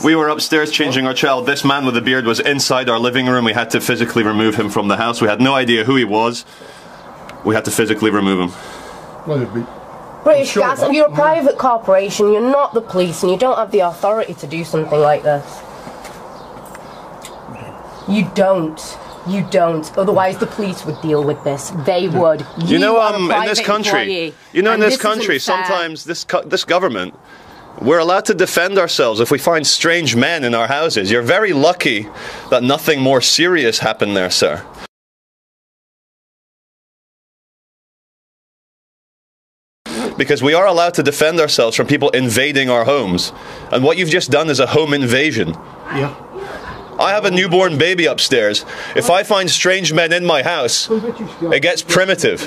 We were upstairs changing our child. This man with the beard was inside our living room. We had to physically remove him from the house. We had no idea who he was. We had to physically remove him. Well, it'd be British Gas, you're a private corporation, you're not the police, and you don't have the authority to do something like this. You don't. You don't. Otherwise, the police would deal with this. They would. You know, are a in this private country, employee, you know, in and this country, isn't fair. sometimes this government, we're allowed to defend ourselves if we find strange men in our houses. You're very lucky that nothing more serious happened there, sir. Because we are allowed to defend ourselves from people invading our homes. And what you've just done is a home invasion. yeah. I have a newborn baby upstairs. If I find strange men in my house, it gets primitive.